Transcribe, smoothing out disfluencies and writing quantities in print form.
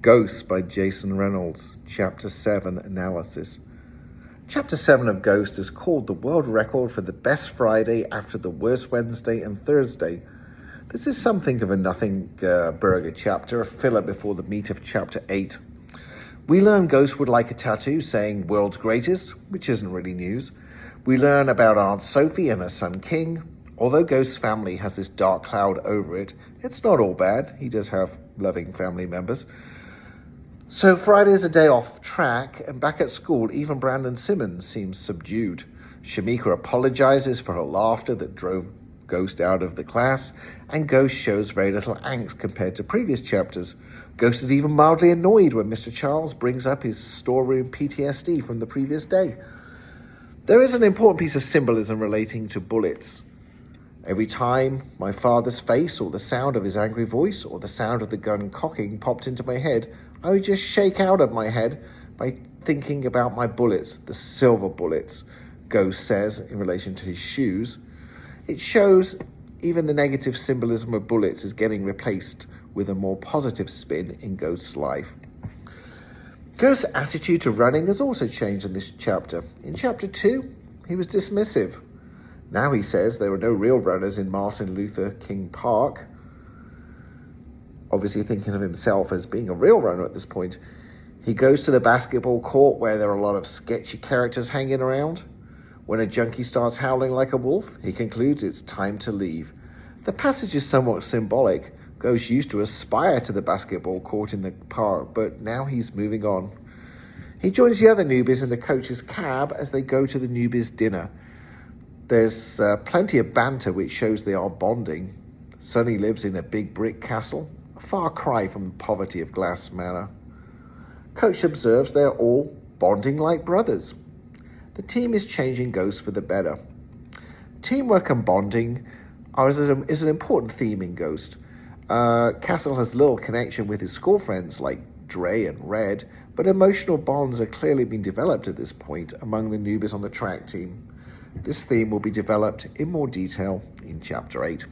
Ghosts by Jason Reynolds, Chapter 7 Analysis. Chapter 7 of Ghost is called the world record for the best Friday after the worst Wednesday and Thursday. This is something of a nothing burger chapter, a filler before the meat of Chapter 8. We learn Ghost would like a tattoo saying world's greatest, which isn't really news. We learn about Aunt Sophie and her son King. Although Ghost's family has this dark cloud over it, it's not all bad. He does have loving family members. So Friday is a day off track, and back at school, even Brandon Simmons seems subdued. Shamika apologizes for her laughter that drove Ghost out of the class, and Ghost shows very little angst compared to previous chapters. Ghost is even mildly annoyed when Mr. Charles brings up his storeroom PTSD from the previous day. There is an important piece of symbolism relating to bullets. Every time my father's face or the sound of his angry voice or the sound of the gun cocking popped into my head, I would just shake out of my head by thinking about my bullets, the silver bullets, Ghost says in relation to his shoes. It shows even the negative symbolism of bullets is getting replaced with a more positive spin in Ghost's life. Ghost's attitude to running has also changed in this chapter. In Chapter 2, he was dismissive. Now he says there are no real runners in Martin Luther King Park. Obviously thinking of himself as being a real runner at this point. He goes to the basketball court where there are a lot of sketchy characters hanging around. When a junkie starts howling like a wolf, he concludes it's time to leave. The passage is somewhat symbolic. Ghost used to aspire to the basketball court in the park, but now he's moving on. He joins the other newbies in the coach's cab as they go to the newbies' dinner. There's plenty of banter which shows they are bonding. Sonny lives in a big brick castle, a far cry from the poverty of Glass Manor. Coach observes they're all bonding like brothers. The team is changing Ghost for the better. Teamwork and bonding is an important theme in Ghost. Castle has little connection with his school friends like Dre and Red, but emotional bonds are clearly being developed at this point among the newbies on the track team. This theme will be developed in more detail in Chapter 8.